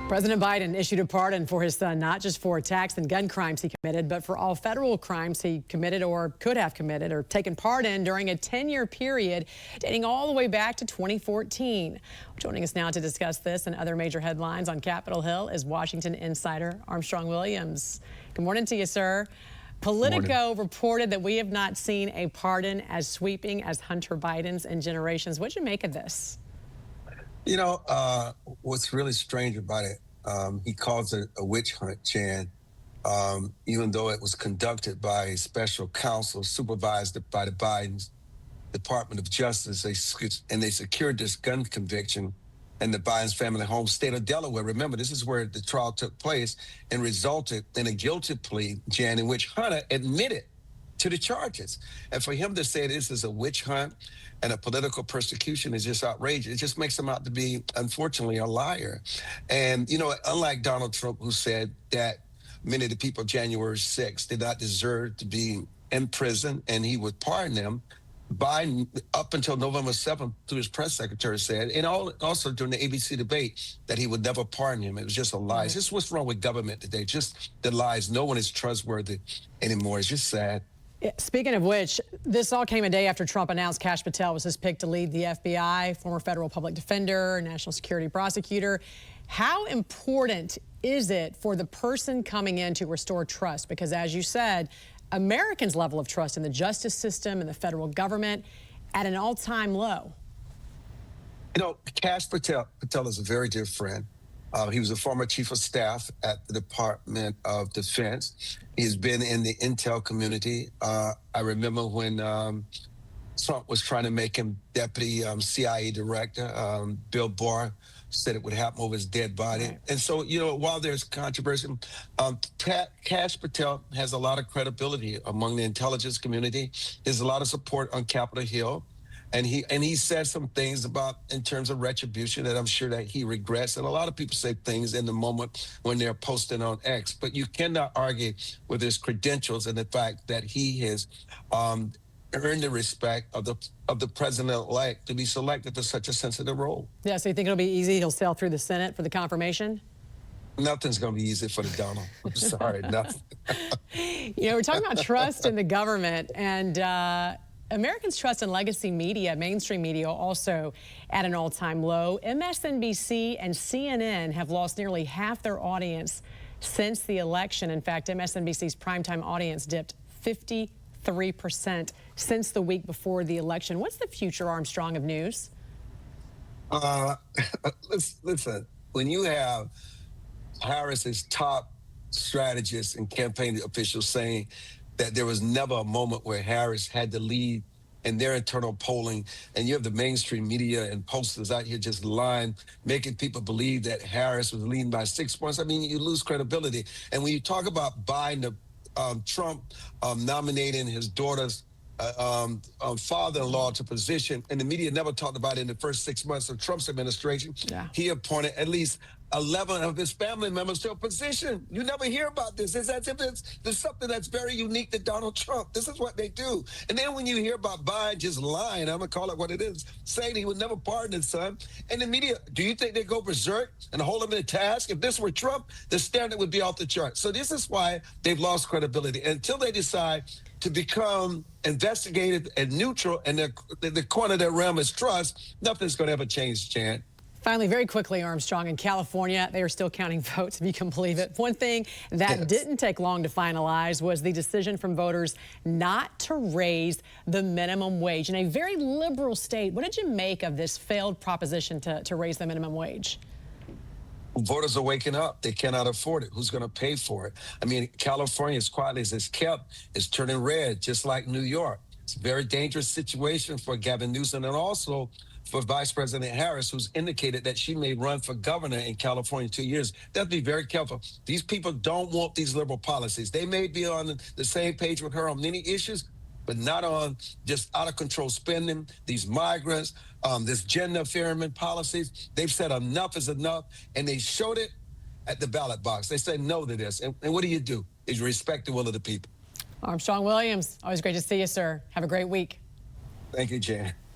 President Biden issued a pardon for his son, not just for attacks and gun crimes he committed, but for all federal crimes he committed or could have committed or taken part in during a 10-year period dating all the way back to 2014. Joining us now to discuss this and other major headlines on Capitol Hill is Washington insider Armstrong Williams. Good morning to you, sir. Politico reported that we have not seen a pardon as sweeping as Hunter Biden's in generations. What'd you make of this? You know, what's really strange about it, he calls it a witch hunt, Chan, even though it was conducted by a special counsel supervised by the Biden's Department of Justice. They secured this gun conviction in the Biden's family home state of Delaware. Remember, this is where the trial took place and resulted in a guilty plea, Jan, in which Hunter admitted to the charges. And for him to say this is a witch hunt and a political persecution is just outrageous. It just makes him out to be, unfortunately, a liar. And, you know, unlike Donald Trump, who said that many of the people January 6th did not deserve to be in prison and he would pardon them, Biden, up until November 7th, through his press secretary, said, and also during the ABC debate, that he would never pardon him. It was just a lie. It's just what's wrong with government today, just the lies. No one is trustworthy anymore. It's just sad. Speaking of which, this all came a day after Trump announced Kash Patel was his pick to lead the FBI, former federal public defender, national security prosecutor. How important is it for the person coming in to restore trust? Because as you said, Americans' level of trust in the justice system and the federal government at an all-time low. You know, Kash Patel is a very dear friend. He was a former chief of staff at the Department of Defense. He's been in the intel community. I remember when Trump was trying to make him deputy CIA director. Bill Barr said it would happen over his dead body. Right. And so, you know, while there's controversy, Kash Patel has a lot of credibility among the intelligence community. There's a lot of support on Capitol Hill. And he said some things about in terms of retribution that I'm sure that he regrets. And a lot of people say things in the moment when they're posting on X. But you cannot argue with his credentials and the fact that he has earned the respect of the president-elect to be selected for such a sensitive role. Yeah, so you think it'll be easy? He'll sail through the Senate for the confirmation? Nothing's going to be easy for the Donald. I'm sorry, nothing. You know, we're talking about trust in the government, and Americans' trust in legacy media, mainstream media, also at an all-time low. MSNBC and CNN have lost nearly half their audience since the election. In fact, MSNBC's primetime audience dipped 53% since the week before the election. What's the future, Armstrong, of news? Listen, when you have Harris's top strategists and campaign officials saying that there was never a moment where Harris had to lead in their internal polling, and you have the mainstream media and posters out here just lying, making people believe that Harris was leading by 6 points. I mean, you lose credibility. And when you talk about Biden, Trump nominating his daughter's father-in-law to position, and the media never talked about it in the first 6 months of Trump's administration. Yeah. He appointed at least 11 of his family members to a position. You never hear about this. It's as if there's something that's very unique to Donald Trump. This is what they do. And then when you hear about Biden just lying, I'm going to call it what it is, saying he would never pardon his son, and the media, do you think they go berserk and hold him to task? If this were Trump, the standard would be off the chart. So this is why they've lost credibility. Until they decide to become investigative and neutral, and the corner of their realm is trust, nothing's going to ever change, Chan. Finally, very quickly, Armstrong, in California, they are still counting votes, if you can believe it. One thing that didn't take long to finalize was the decision from voters not to raise the minimum wage in a very liberal state. What did you make of this failed proposition to raise the minimum wage? Voters are waking up. They cannot afford it. Who's going to pay for it? I mean, California, as quietly as it's kept, is turning red, just like New York. It's a very dangerous situation for Gavin Newsom and also for Vice President Harris, who's indicated that she may run for governor in California in 2 years. They have to be very careful. These people don't want these liberal policies. They may be on the same page with her on many issues, but not on just out-of-control spending, these migrants, this gender affirming policies. They've said enough is enough, and they showed it at the ballot box. They said no to this. And what do? Is you respect the will of the people. Armstrong Williams, always great to see you, sir. Have a great week. Thank you, Jan.